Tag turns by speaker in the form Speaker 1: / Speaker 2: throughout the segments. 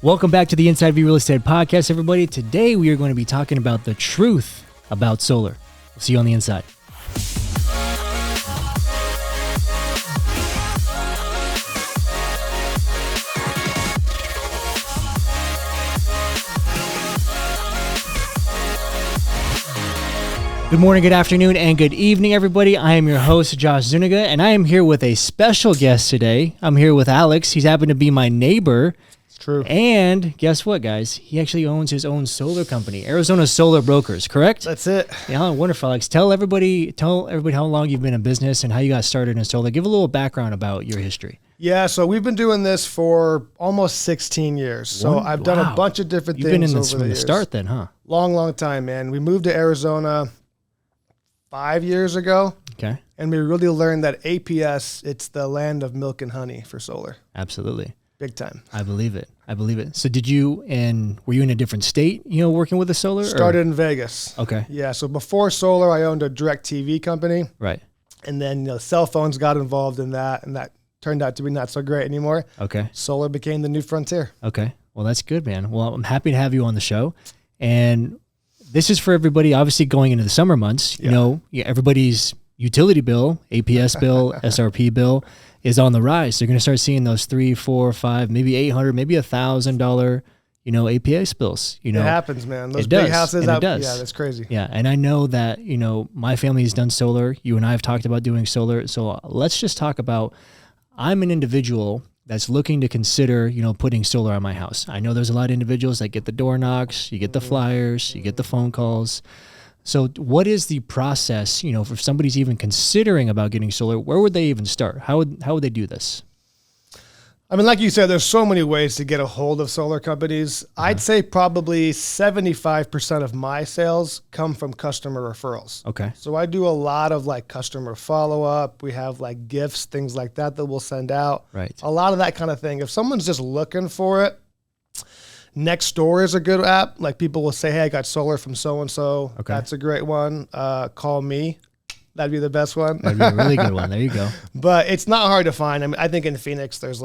Speaker 1: Welcome back to the Inside View Real Estate Podcast, everybody. Today we are going to be talking about the truth about solar. We'll see you on the inside. Good morning, good afternoon, and good evening, everybody. I am your host, Josh Zuniga, and I am here with a special guest today. I'm here with Alex. He's happened to be my neighbor.
Speaker 2: It's true.
Speaker 1: And guess what, guys? He actually owns his own solar company, Arizona Solar Brokers, correct?
Speaker 2: That's it.
Speaker 1: Yeah, wonderful, Alex. Tell everybody how long you've been in business and how you got started in solar. Give a little background about your history.
Speaker 2: Yeah, so we've been doing this for almost 16 years. So I've done a bunch of different things.
Speaker 1: You've been in
Speaker 2: this
Speaker 1: from the start then, huh?
Speaker 2: Long time, man. We moved to Arizona 5 years ago.
Speaker 1: Okay.
Speaker 2: And we really learned that APS, it's the land of milk and honey for solar.
Speaker 1: Absolutely.
Speaker 2: Big time.
Speaker 1: I believe it. So were you in a different state, working with the solar?
Speaker 2: Started in Vegas.
Speaker 1: Okay.
Speaker 2: Yeah, so before solar, I owned a direct TV company.
Speaker 1: Right.
Speaker 2: And then cell phones got involved in that, and that turned out to be not so great anymore.
Speaker 1: Okay.
Speaker 2: Solar became the new frontier.
Speaker 1: Okay. Well, that's good, man. Well, I'm happy to have you on the show. And this is for everybody, obviously going into the summer months. Everybody's utility bill, APS bill, SRP bill is on the rise. They're going to start seeing those $300, $400, $500, maybe $800, maybe $1,000, APS bills.
Speaker 2: It happens, man. Those
Speaker 1: it
Speaker 2: big
Speaker 1: does,
Speaker 2: houses
Speaker 1: and
Speaker 2: out.
Speaker 1: It does.
Speaker 2: Yeah, that's crazy.
Speaker 1: Yeah, and I know that my family has done solar. You and I have talked about doing solar. So let's just talk about. I'm an individual that's looking to consider, putting solar on my house. I know there's a lot of individuals that get the door knocks, you get the flyers, you get the phone calls. So what is the process, if somebody's even considering about getting solar, where would they even start? How would they do this?
Speaker 2: I mean, like you said, there's so many ways to get a hold of solar companies. I'd say probably 75% of my sales come from customer referrals.
Speaker 1: Okay.
Speaker 2: So I do a lot of customer follow-up. We have gifts, things like that we'll send out.
Speaker 1: Right.
Speaker 2: A lot of that kind of thing. If someone's just looking for it, Nextdoor is a good app. People will say, hey, I got solar from so-and-so.
Speaker 1: Okay.
Speaker 2: That's a great one. Call me. That'd be the best one.
Speaker 1: That'd be a really good one. There you go.
Speaker 2: But it's not hard to find. I mean, I think in Phoenix, there's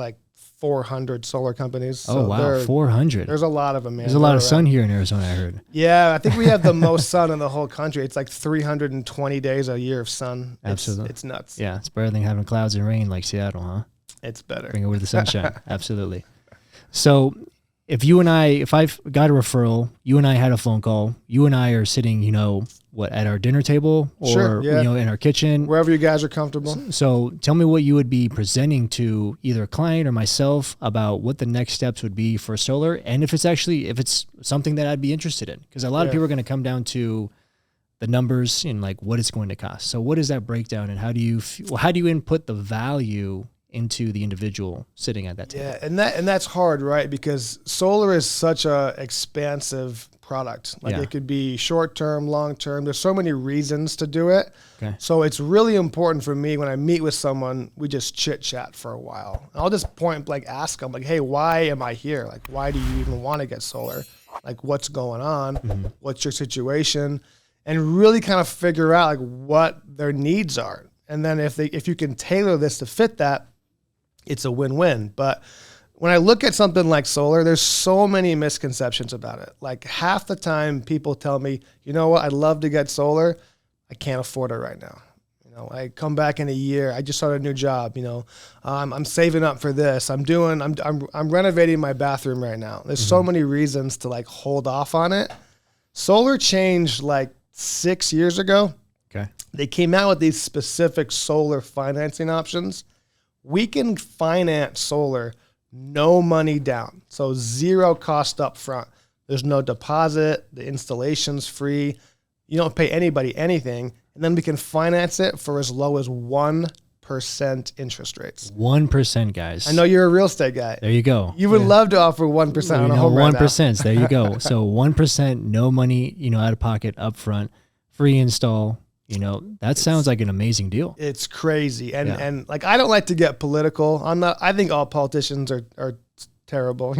Speaker 2: 400 solar companies.
Speaker 1: Oh, so wow. 400.
Speaker 2: There's a lot of them, man.
Speaker 1: There's a lot of sun here in Arizona, I heard.
Speaker 2: Yeah, I think we have the most sun in the whole country. It's 320 days a year of sun.
Speaker 1: Absolutely.
Speaker 2: It's nuts.
Speaker 1: Yeah, it's better than having clouds and rain like Seattle, huh?
Speaker 2: It's better.
Speaker 1: Bring it with the sunshine. Absolutely. So if I've got a referral, you and I had a phone call, you and I are sitting, at our dinner table or,
Speaker 2: sure, yeah.
Speaker 1: In our kitchen.
Speaker 2: Wherever you guys are comfortable.
Speaker 1: So tell me what you would be presenting to either a client or myself about what the next steps would be for solar. And if it's something that I'd be interested in, because a lot of people are going to come down to the numbers and what it's going to cost. So what is that breakdown and how do you input the value into the individual sitting at that table?
Speaker 2: Yeah, and that's hard, right? Because solar is such a expansive product. It could be short-term, long-term. There's so many reasons to do it.
Speaker 1: Okay.
Speaker 2: So it's really important for me when I meet with someone, we just chit-chat for a while. And I'll just ask them, hey, why am I here? Why do you even want to get solar? What's going on? Mm-hmm. What's your situation? And really kind of figure out what their needs are. And then if you can tailor this to fit that, it's a win-win. But when I look at something like solar, there's so many misconceptions about it. Half the time people tell me, you know what, I'd love to get solar. I can't afford it right now. I come back in a year. I just started a new job. I'm saving up for this. I'm renovating my bathroom right now. There's so many reasons to hold off on it. Solar changed 6 years ago.
Speaker 1: Okay.
Speaker 2: They came out with these specific solar financing options. We can finance solar, no money down. So zero cost up front. There's no deposit. The installation's free. You don't pay anybody anything. And then we can finance it for as low as 1% interest rates.
Speaker 1: 1%, guys.
Speaker 2: I know you're a real estate guy.
Speaker 1: There you go.
Speaker 2: You would love to offer 1% on a home right now.
Speaker 1: 1%. There you go. So 1%, no money, out of pocket up front, free install. That sounds like an amazing deal.
Speaker 2: It's crazy. And I don't like to get political. I think all politicians are terrible,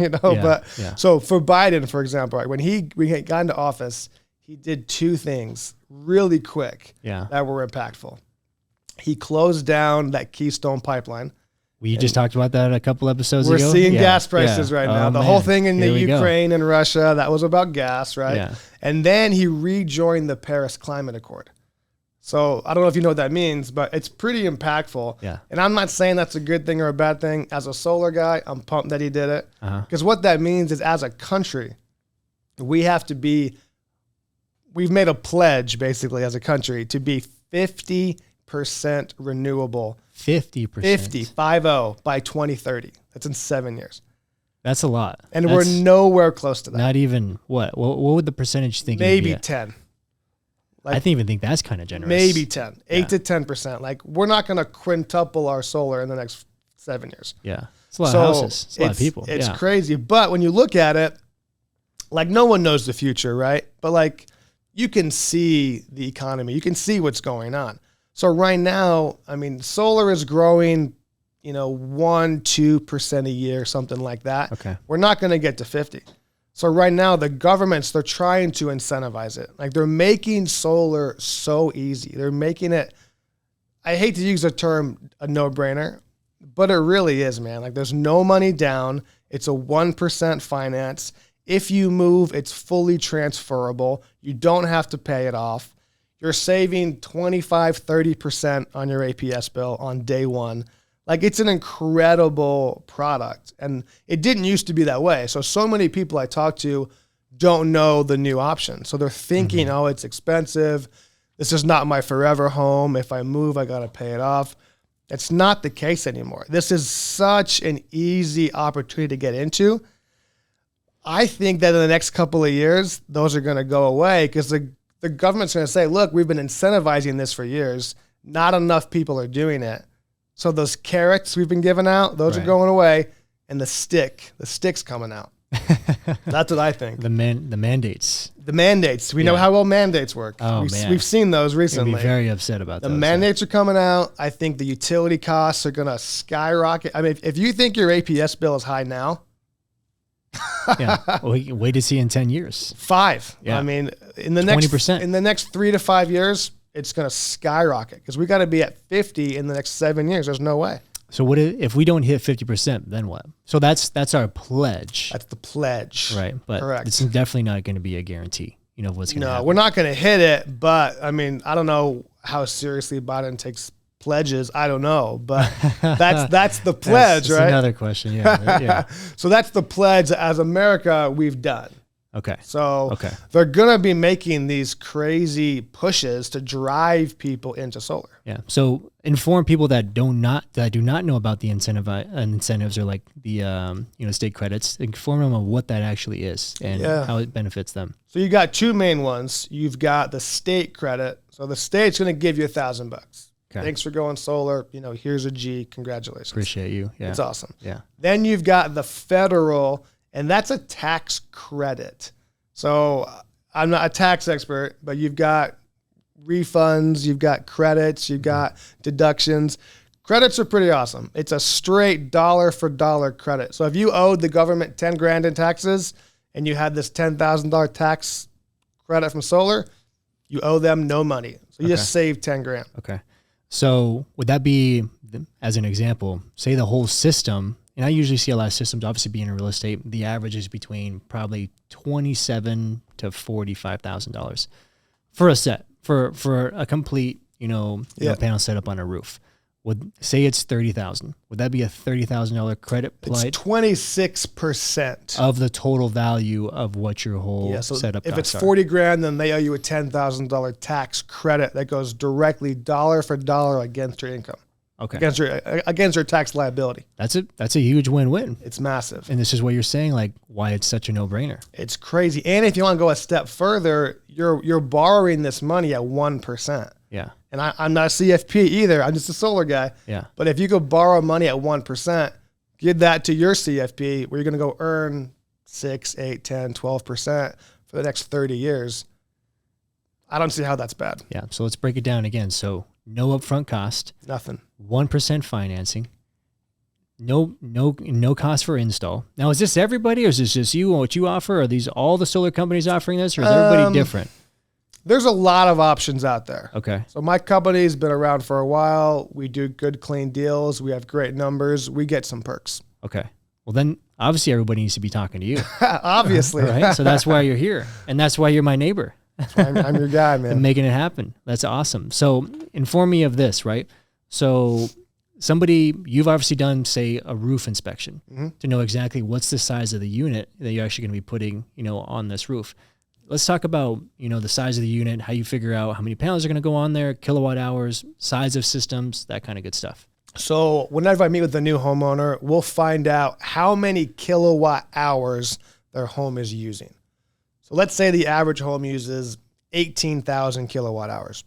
Speaker 2: So for Biden, for example, when he got into office, he did two things really quick that were impactful. He closed down that Keystone pipeline
Speaker 1: We just talked about that a couple episodes
Speaker 2: ago.
Speaker 1: We're
Speaker 2: seeing gas prices right now. The whole thing in the Ukraine and Russia, that was about gas, right?
Speaker 1: Yeah.
Speaker 2: And then he rejoined the Paris Climate Accord. So I don't know if you know what that means, but it's pretty impactful.
Speaker 1: Yeah.
Speaker 2: And I'm not saying that's a good thing or a bad thing. As a solar guy, I'm pumped that he did it. Because what that means is, as a country, we've made a pledge, basically, as a country, to be 50% renewable.
Speaker 1: 50%.
Speaker 2: 50 by 2030. That's in 7 years.
Speaker 1: That's a lot.
Speaker 2: And we're nowhere close to that.
Speaker 1: Not even what? What would the percentage think?
Speaker 2: Maybe 10.
Speaker 1: I didn't even think that's kind of generous.
Speaker 2: Maybe 10. 8 to 10%. Like, we're not going to quintuple our solar in the next 7 years.
Speaker 1: Yeah. It's a lot of houses. It's a lot of people.
Speaker 2: It's crazy. But when you look at it, like, no one knows the future, right? But, like, you can see the economy. You can see what's going on. So right now, I mean, solar is growing, 1-2% a year, something like that.
Speaker 1: Okay.
Speaker 2: We're not going to get to 50. So right now, the governments, they're trying to incentivize it. Like, they're making solar so easy. They're making it, I hate to use the term a no-brainer, but it really is, man. Like, there's no money down. It's a 1% finance. If you move, it's fully transferable. You don't have to pay it off. You're saving 25, 30% on your APS bill on day one. Like, it's an incredible product. And it didn't used to be that way. So many people I talk to don't know the new option. So they're thinking, oh, it's expensive. This is not my forever home. If I move, I got to pay it off. It's not the case anymore. This is such an easy opportunity to get into. I think that in the next couple of years, those are going to go away because the government's going to say, look, we've been incentivizing this for years. Not enough people are doing it. So those carrots we've been giving out, those are going away. And the stick's coming out. That's what I think.
Speaker 1: The mandates.
Speaker 2: The mandates. We know how well mandates work.
Speaker 1: Oh, man.
Speaker 2: We've seen those recently.
Speaker 1: I'd be very upset about
Speaker 2: those. The mandates are coming out. I think the utility costs are going to skyrocket. I mean, if you think your APS bill is high now,
Speaker 1: yeah. Wait to see in 10 years.
Speaker 2: 5.
Speaker 1: Yeah.
Speaker 2: I mean, in the next
Speaker 1: 20%.
Speaker 2: In the next 3 to 5 years, it's going to skyrocket because we got to be at 50 in the next 7 years. There's no way.
Speaker 1: So what if we don't hit 50%? Then what? So that's our pledge.
Speaker 2: That's the pledge,
Speaker 1: right? But
Speaker 2: correct.
Speaker 1: It's definitely not going to be a guarantee. You know what's going to happen.
Speaker 2: No, we're not going to hit it. But I mean, I don't know how seriously Biden takes pledges. I don't know, but that's the pledge,
Speaker 1: that's
Speaker 2: right?
Speaker 1: Another question, yeah. Yeah.
Speaker 2: So that's the pledge as America we've done.
Speaker 1: Okay.
Speaker 2: So they're gonna be making these crazy pushes to drive people into solar.
Speaker 1: Yeah. So inform people that do not know about the incentives or like the state credits. Inform them of what that actually is and how it benefits them.
Speaker 2: So you got 2 main ones. You've got the state credit. So the state's gonna give you $1,000. Okay. Thanks for going solar. Here's a G. Congratulations.
Speaker 1: Appreciate you. Yeah.
Speaker 2: It's awesome.
Speaker 1: Yeah.
Speaker 2: Then you've got the federal, and that's a tax credit. So I'm not a tax expert, but you've got refunds, you've got credits, you've got deductions. Credits are pretty awesome. It's a straight dollar for dollar credit. So if you owed the government $10,000 in taxes and you had this $10,000 tax credit from solar, you owe them no money. So you just saved $10,000.
Speaker 1: Okay. So would that be, as an example, say the whole system, and I usually see a lot of systems, obviously being in real estate, the average is between probably $27,000 to $45,000 for a set, for a complete, panel setup on a roof. Would say it's $30,000. Would that be a $30,000 credit applied?
Speaker 2: It's 26%
Speaker 1: of the total value of what your whole setup
Speaker 2: if
Speaker 1: costs
Speaker 2: it's $40,000, then they owe you a $10,000 tax credit that goes directly dollar for dollar against your income.
Speaker 1: Okay.
Speaker 2: Against your tax liability.
Speaker 1: That's a huge win-win.
Speaker 2: It's massive.
Speaker 1: And this is what you're saying, like why it's such a no-brainer.
Speaker 2: It's crazy. And if you want to go a step further, you're borrowing this money at 1%.
Speaker 1: Yeah.
Speaker 2: And I'm not a CFP either. I'm just a solar guy.
Speaker 1: Yeah.
Speaker 2: But if you could borrow money at 1%, give that to your CFP where you're going to go earn 6, 8, 10, 12% for the next 30 years. I don't see how that's bad.
Speaker 1: Yeah. So let's break it down again. So no upfront cost.
Speaker 2: Nothing.
Speaker 1: 1% financing. No cost for install. Now, is this everybody or is this just you and what you offer? Are these all the solar companies offering this or is everybody different?
Speaker 2: There's a lot of options out there.
Speaker 1: Okay.
Speaker 2: So my company's been around for a while. We do good, clean deals. We have great numbers. We get some perks.
Speaker 1: Okay. Well, then obviously everybody needs to be talking to you.
Speaker 2: Obviously.
Speaker 1: Right. So that's why you're here. And that's why you're my neighbor.
Speaker 2: That's why I'm your guy, man.
Speaker 1: And making it happen. That's awesome. So inform me of this, right? So you've obviously done, say, a roof inspection to know exactly what's the size of the unit that you're actually going to be putting, on this roof. Let's talk about, the size of the unit, how you figure out how many panels are going to go on there, kilowatt hours, size of systems, that kind of good stuff.
Speaker 2: So whenever I meet with a new homeowner, we'll find out how many kilowatt hours their home is using. So let's say the average home uses 18,000 kilowatt hours.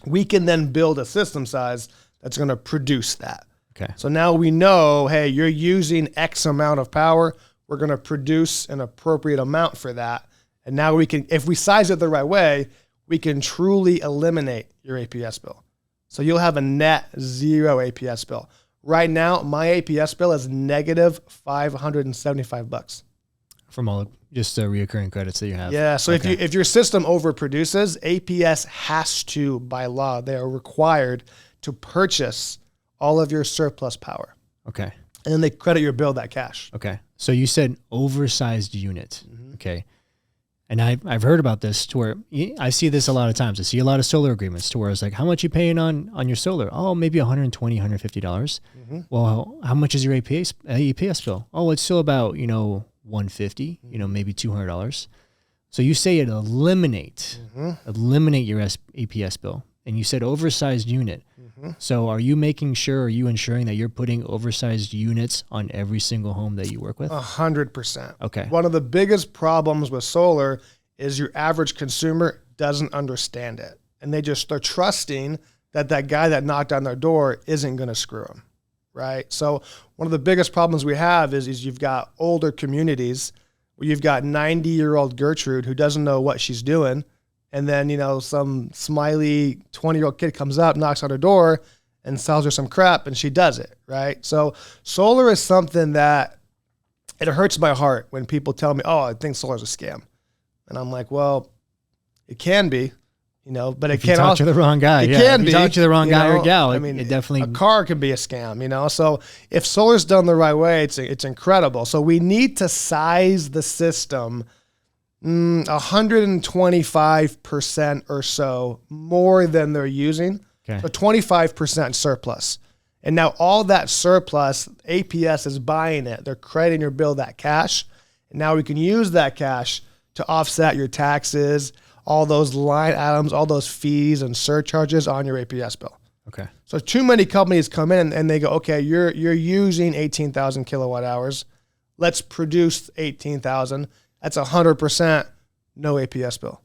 Speaker 2: We can then build a system size that's going to produce that.
Speaker 1: Okay.
Speaker 2: So now we know, hey, you're using X amount of power. We're going to produce an appropriate amount for that. And now we can, if we size it the right way, we can truly eliminate your APS bill. So you'll have a net zero APS bill. Right now, my APS bill is negative $575
Speaker 1: from all just the reoccurring credits that you have.
Speaker 2: Yeah. So if your system overproduces, APS has to, by law, they are required to purchase all of your surplus power.
Speaker 1: Okay.
Speaker 2: And then they credit your bill that cash.
Speaker 1: Okay. So you said oversized unit. Okay. And I've heard about this to where I see this a lot of times. I see a lot of solar agreements to where it's like, how much you paying on your solar? Oh, maybe $120, $150. Well, how much is your APS bill? Oh, it's still about, $150, maybe $200. So you say it eliminate your APS bill. And you said oversized unit. So are you ensuring that you're putting oversized units on every single home that you work with?
Speaker 2: 100%.
Speaker 1: Okay.
Speaker 2: One of the biggest problems with solar is your average consumer doesn't understand it. And they're trusting that guy that knocked on their door isn't going to screw them, right? So one of the biggest problems we have is you've got older communities where you've got 90-year-old Gertrude who doesn't know what she's doing. And then, some smiley 20-year-old kid comes up, knocks on her door, and sells her some crap, and she does it, right? So solar is something that it hurts my heart when people tell me, oh, I think solar's a scam. And I'm like, well, it can be, but it can't.
Speaker 1: Talk to the wrong guy.
Speaker 2: It can be.
Speaker 1: Talk to the wrong guy or gal.
Speaker 2: I mean,
Speaker 1: it definitely.
Speaker 2: A car can be a scam, So if solar's done the right way, it's incredible. So we need to size the system 125% or so more than they're using.
Speaker 1: Okay.
Speaker 2: So 25% surplus. And now all that surplus, APS is buying it. They're crediting your bill that cash. And now we can use that cash to offset your taxes, all those line items, all those fees and surcharges on your APS bill.
Speaker 1: Okay.
Speaker 2: So too many companies come in and they go, okay, you're using 18,000 kilowatt hours. Let's produce 18,000. That's 100% no APS bill.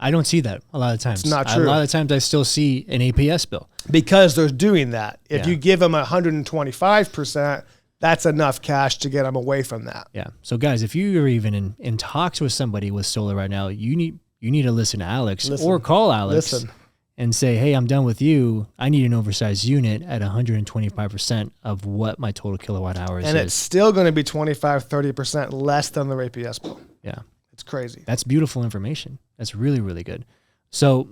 Speaker 1: I don't see that a lot of times.
Speaker 2: It's not true.
Speaker 1: A lot of times I still see an APS bill.
Speaker 2: Because they're doing that. If you give them 125%, that's enough cash to get them away from that.
Speaker 1: Yeah. So guys, if you're even in talks with somebody with solar right now, you need to listen to Alex or call Alex and say, hey, I'm done with you. I need an oversized unit at 125% of what my total kilowatt hours is.
Speaker 2: And it's still going to be 25, 30% less than the APS bill.
Speaker 1: Yeah.
Speaker 2: It's crazy.
Speaker 1: That's beautiful information. That's really, really good. So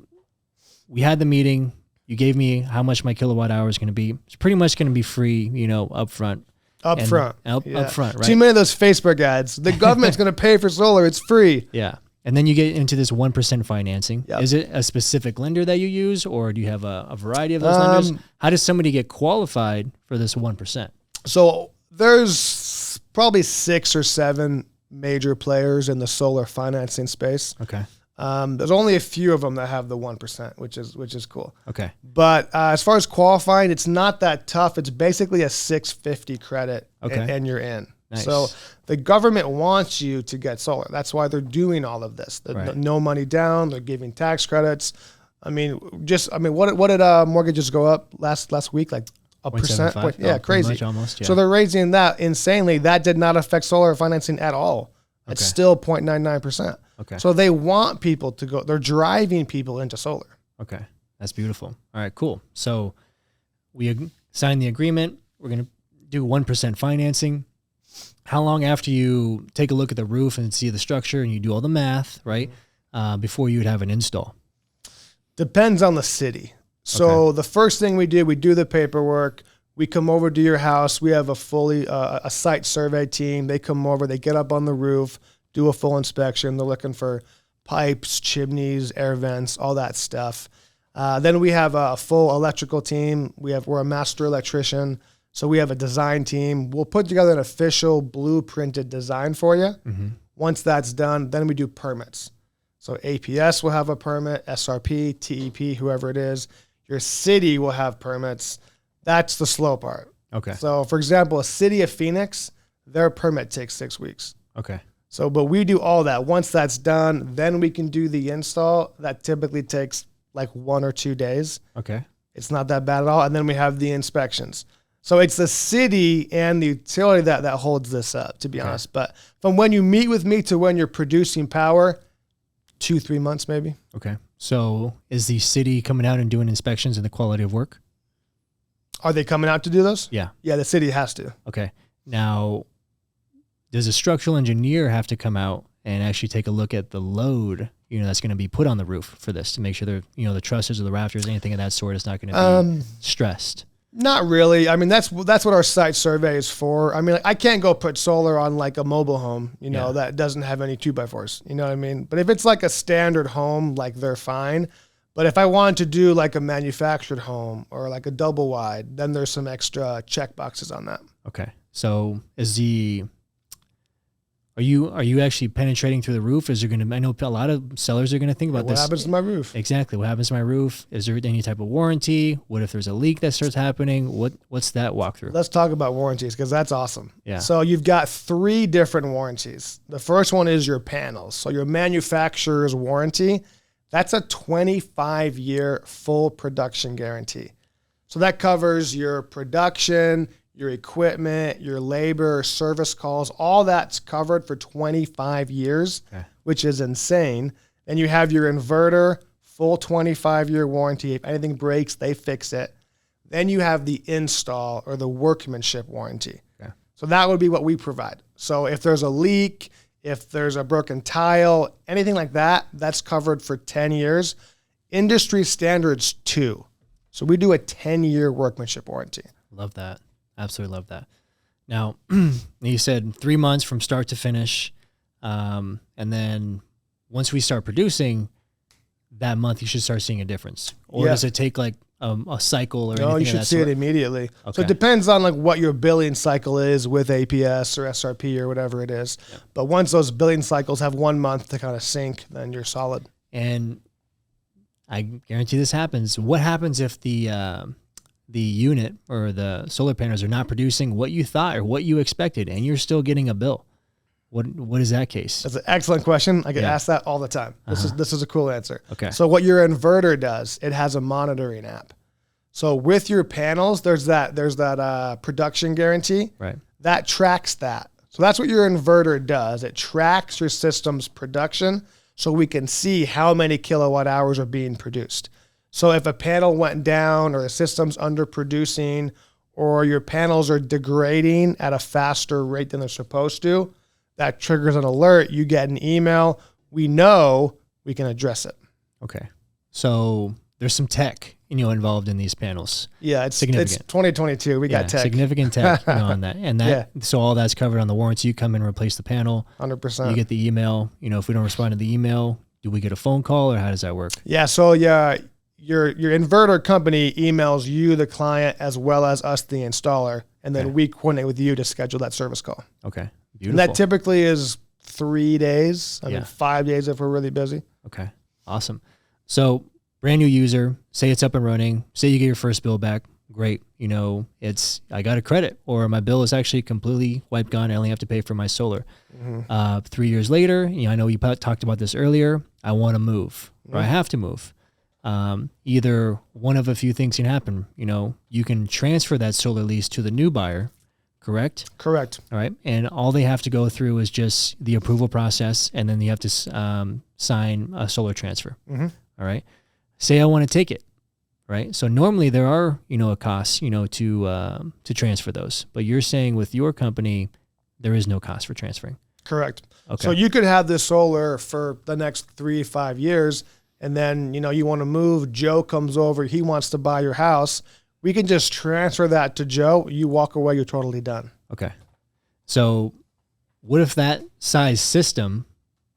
Speaker 1: we had the meeting. You gave me how much my kilowatt hour is going to be. It's pretty much going to be free, up front. Up front, right?
Speaker 2: Too many of those Facebook ads. The government's going to pay for solar. It's free.
Speaker 1: Yeah. And then you get into this 1% financing.
Speaker 2: Yep.
Speaker 1: Is it a specific lender that you use, or do you have a variety of those lenders? How does somebody get qualified for this 1%?
Speaker 2: So there's probably 6 or 7 major players in the solar financing space.
Speaker 1: Okay.
Speaker 2: There's only a few of them that have the 1%, which is cool.
Speaker 1: Okay.
Speaker 2: But as far as qualifying, it's not that tough. It's basically a 650 credit, and you're in.
Speaker 1: Nice.
Speaker 2: So the government wants you to get solar. That's why they're doing all of this.
Speaker 1: Right.
Speaker 2: No money down. They're giving tax credits. What did mortgages go up last week? Like 1%? Yeah, crazy.
Speaker 1: Much, almost, yeah.
Speaker 2: So they're raising that insanely. That did not affect solar financing at all. It's still 0.99%.
Speaker 1: Okay.
Speaker 2: So they want people to go. They're driving people into solar.
Speaker 1: Okay. That's beautiful. All right, cool. So we signed the agreement. We're going to do 1% financing. How long after you take a look at the roof and see the structure and you do all the math, right? before you would have an install?
Speaker 2: Depends on the city. So
Speaker 1: Okay.
Speaker 2: the first thing we do the paperwork. We come over to your house. We have a fully a site survey team. They come over. They get up on the roof, do a full inspection. They're looking for pipes, chimneys, air vents, all that stuff. Then we have a full electrical team. We're a master electrician, so we have a design team. We'll put together an official blueprinted design for you.
Speaker 1: Mm-hmm.
Speaker 2: Once that's done, then we do permits. So APS will have a permit, SRP, TEP, whoever it is. Your city will have permits. That's the slow part.
Speaker 1: Okay.
Speaker 2: So, for example, a city of Phoenix, their permit takes 6 weeks.
Speaker 1: Okay.
Speaker 2: So, but we do all that. Once that's done, then we can do the install. That typically takes like 1 or 2 days.
Speaker 1: Okay.
Speaker 2: It's not that bad at all. And then we have the inspections. So it's the city and the utility that holds this up, to be honest. But from when you meet with me to when you're producing power, 2-3 months maybe.
Speaker 1: Okay. So is the city coming out and doing inspections of the quality of work?
Speaker 2: Are they coming out to do those?
Speaker 1: Yeah.
Speaker 2: Yeah, the city has to.
Speaker 1: Okay. Now, does a structural engineer have to come out and actually take a look at the load, that's going to be put on the roof for this to make sure the trusses or the rafters, anything of that sort is not going to be stressed?
Speaker 2: Not really. I mean, that's what our site survey is for. I mean, I can't go put solar on like a mobile home, that doesn't have any 2x4s. You know what I mean? But if it's like a standard home, like they're fine. But if I wanted to do like a manufactured home or like a double wide, then there's some extra check boxes on that.
Speaker 1: Okay. So are you actually penetrating through the roof? I know a lot of sellers are going to think about
Speaker 2: What
Speaker 1: this.
Speaker 2: What happens to my roof?
Speaker 1: Exactly. What happens to my roof? Is there any type of warranty? What if there's a leak that starts happening? What's that walkthrough?
Speaker 2: Let's talk about warranties because that's awesome.
Speaker 1: Yeah.
Speaker 2: So you've got 3 different warranties. The first one is your panels. So your manufacturer's warranty, that's a 25-year full production guarantee. So that covers your production, your equipment, your labor, service calls, all that's covered for 25 years, which is insane. Then you have your inverter, full 25-year warranty. If anything breaks, they fix it. Then you have the install or the workmanship warranty.
Speaker 1: Okay.
Speaker 2: So that would be what we provide. So if there's a leak, if there's a broken tile, anything like that, that's covered for 10 years. Industry standards 2. So we do a 10-year workmanship warranty.
Speaker 1: Love that. Absolutely love that. Now, you said 3 months from start to finish. And then once we start producing, that month you should start seeing a difference. Or does it take like a cycle or anything?
Speaker 2: No, you should see it immediately. Okay. So it depends on like what your billing cycle is with APS or SRP or whatever it is. Yeah. But once those billing cycles have 1 month to kind of sync, then you're solid.
Speaker 1: And I guarantee this happens. What happens if the unit or the solar panels are not producing what you thought or what you expected and you're still getting a bill? What is that case?
Speaker 2: That's an excellent question. I get asked that all the time. This is a cool answer.
Speaker 1: Okay.
Speaker 2: So what your inverter does, it has a monitoring app. So with your panels, there's that production guarantee.
Speaker 1: Right.
Speaker 2: That tracks that. So that's what your inverter does. It tracks your system's production so we can see how many kilowatt hours are being produced. So if a panel went down or the system's underproducing or your panels are degrading at a faster rate than they're supposed to, that triggers an alert. You get an email. We know we can address it.
Speaker 1: Okay. So there's some tech, involved in these panels.
Speaker 2: Yeah, it's
Speaker 1: significant.
Speaker 2: It's 2022. We got tech.
Speaker 1: Significant tech on that. And so all that's covered on the warranty. You come in and replace the panel.
Speaker 2: 100%.
Speaker 1: You get the email. If we don't respond to the email, do we get a phone call or how does that work?
Speaker 2: Yeah. So your inverter company emails you, the client, as well as us, the installer, and then we coordinate with you to schedule that service call.
Speaker 1: Okay. Beautiful.
Speaker 2: And that typically is 3 days. I mean, 5 days if we're really busy.
Speaker 1: Okay. Awesome. So brand new user, say it's up and running, say you get your first bill back. Great. I got a credit or my bill is actually completely wiped gone. I only have to pay for my solar. 3 years later, I know you talked about this earlier. I want to move or I have to move. Either one of a few things can happen. You can transfer that solar lease to the new buyer. Correct?
Speaker 2: Correct.
Speaker 1: All right. And all they have to go through is just the approval process, and then you have to sign a solar transfer. All right. Say I want to take it. Right. So normally there are, a cost, to transfer those. But you're saying with your company, there is no cost for transferring.
Speaker 2: Correct.
Speaker 1: Okay.
Speaker 2: So you could have this solar for the next 3-5 years, and then, you want to move. Joe comes over. He wants to buy your house. We can just transfer that to Joe. You walk away. You're totally done.
Speaker 1: Okay. So what if that size system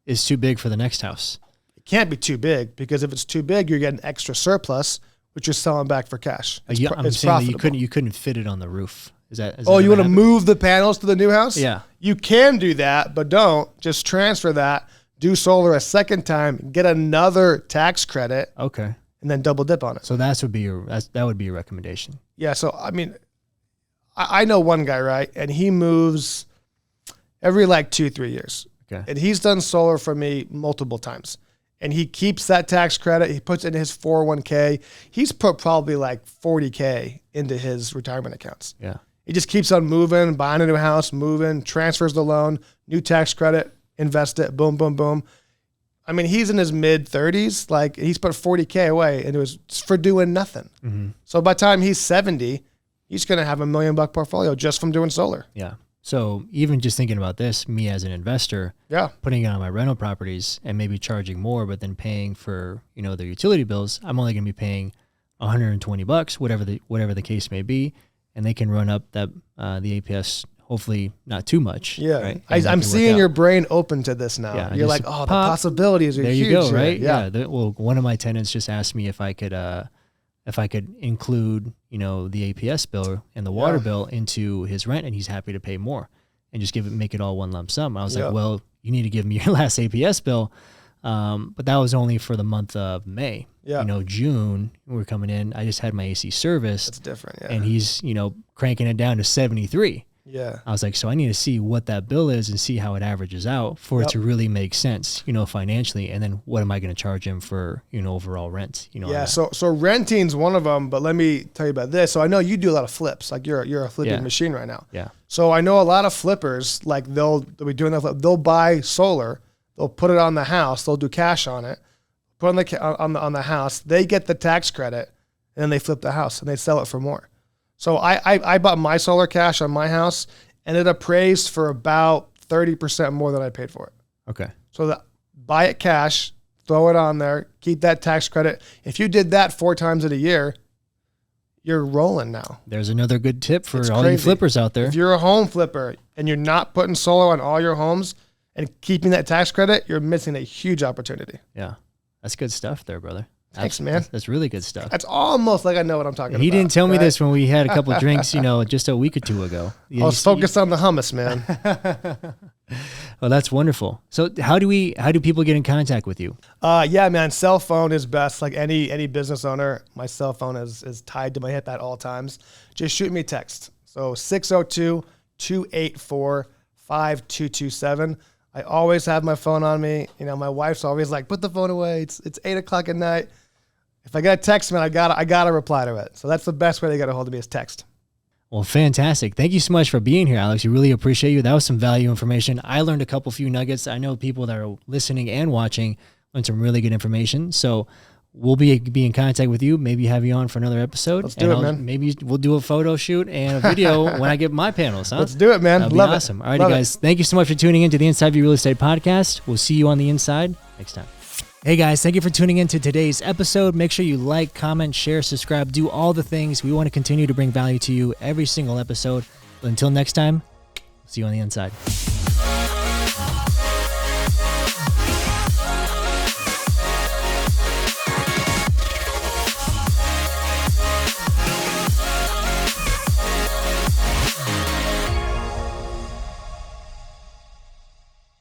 Speaker 1: is too big for the next house?
Speaker 2: It can't be too big, because if it's too big, you're getting extra surplus, which you're selling back for cash.
Speaker 1: I'm saying that you couldn't fit it on the roof. Is that
Speaker 2: you want to move the panels to the new house?
Speaker 1: Yeah.
Speaker 2: You can do that, but don't. Just transfer that, do solar a second time, get another tax credit.
Speaker 1: Okay.
Speaker 2: And then double dip on it.
Speaker 1: So that would be your recommendation.
Speaker 2: Yeah. So, I mean, I know one guy, right? And he moves every 2-3 years.
Speaker 1: Okay.
Speaker 2: And he's done solar for me multiple times. And he keeps that tax credit. He puts it in his 401k. He's put probably $40K into his retirement accounts.
Speaker 1: Yeah.
Speaker 2: He just keeps on moving, buying a new house, moving, transfers the loan, new tax credit, invest it, boom, boom, boom. I mean, he's in his mid-30s. He's put $40K away, and it was for doing nothing.
Speaker 1: Mm-hmm.
Speaker 2: So by the time he's 70, he's going to have $1 million portfolio just from doing solar.
Speaker 1: Yeah. So even just thinking about this, me as an investor, putting it on my rental properties and maybe charging more, but then paying for, their utility bills, I'm only going to be paying $120, whatever the case may be. And they can run up that the APS, hopefully not too much.
Speaker 2: Yeah.
Speaker 1: Right?
Speaker 2: I'm seeing your brain open to this now.
Speaker 1: Yeah,
Speaker 2: you're like, the possibilities are
Speaker 1: there
Speaker 2: huge.
Speaker 1: There you go, right?
Speaker 2: Yeah.
Speaker 1: One of my tenants just asked me if I could include, the APS bill and the water bill into his rent, and he's happy to pay more and just make it all one lump sum. I was like, well, you need to give me your last APS bill. But that was only for the month of May.
Speaker 2: Yeah.
Speaker 1: June, we're coming in. I just had my AC service.
Speaker 2: That's different. Yeah.
Speaker 1: And he's, cranking it down to 73.
Speaker 2: Yeah.
Speaker 1: I was like, so I need to see what that bill is and see how it averages out for it to really make sense, financially. And then what am I going to charge him for, overall rent?
Speaker 2: Yeah. So renting's one of them, but let me tell you about this. So I know you do a lot of flips. You're a flipping machine right now.
Speaker 1: Yeah.
Speaker 2: So I know a lot of flippers, they'll be doing that. They'll buy solar. They'll put it on the house. They'll do cash on it. Put on the house. They get the tax credit, and then they flip the house and they sell it for more. So I bought my solar cash on my house, and it appraised for about 30% more than I paid for it.
Speaker 1: Okay.
Speaker 2: So buy it cash, throw it on there, keep that tax credit. If you did that 4 times in a year, you're rolling now.
Speaker 1: There's another good tip for all you flippers out there.
Speaker 2: If you're a home flipper and you're not putting solar on all your homes and keeping that tax credit, you're missing a huge opportunity.
Speaker 1: Yeah. That's good stuff there, brother.
Speaker 2: Thanks, man.
Speaker 1: That's really good stuff.
Speaker 2: That's almost like I know what I'm talking about.
Speaker 1: He didn't tell me this when we had a couple of drinks, just a week or two ago.
Speaker 2: I was focused on the hummus, man.
Speaker 1: Well, that's wonderful. So how do people get in contact with you?
Speaker 2: Yeah, man. Cell phone is best. Like any business owner, my cell phone is tied to my hip at all times. Just shoot me a text. So 602-284-5227. I always have my phone on me. My wife's always like, put the phone away. It's 8:00 at night. If I get a text, man, I gotta reply to it. So that's the best way to get a hold of me is text.
Speaker 1: Well, fantastic. Thank you so much for being here, Alex. We really appreciate you. That was some value information. I learned a few nuggets. I know people that are listening and watching learned some really good information. So we'll be in contact with you. Maybe have you on for another episode.
Speaker 2: Let's do it, man.
Speaker 1: Maybe we'll do a photo shoot and a video when I get my panels. Huh?
Speaker 2: Let's do it, man.
Speaker 1: That'd be awesome. All right, guys. Thank you so much for tuning in to the Inside View Real Estate Podcast. We'll see you on the inside next time. Hey guys, thank you for tuning in to today's episode. Make sure you like, comment, share, subscribe, do all the things. We want to continue to bring value to you every single episode. But until next time, see you on the inside.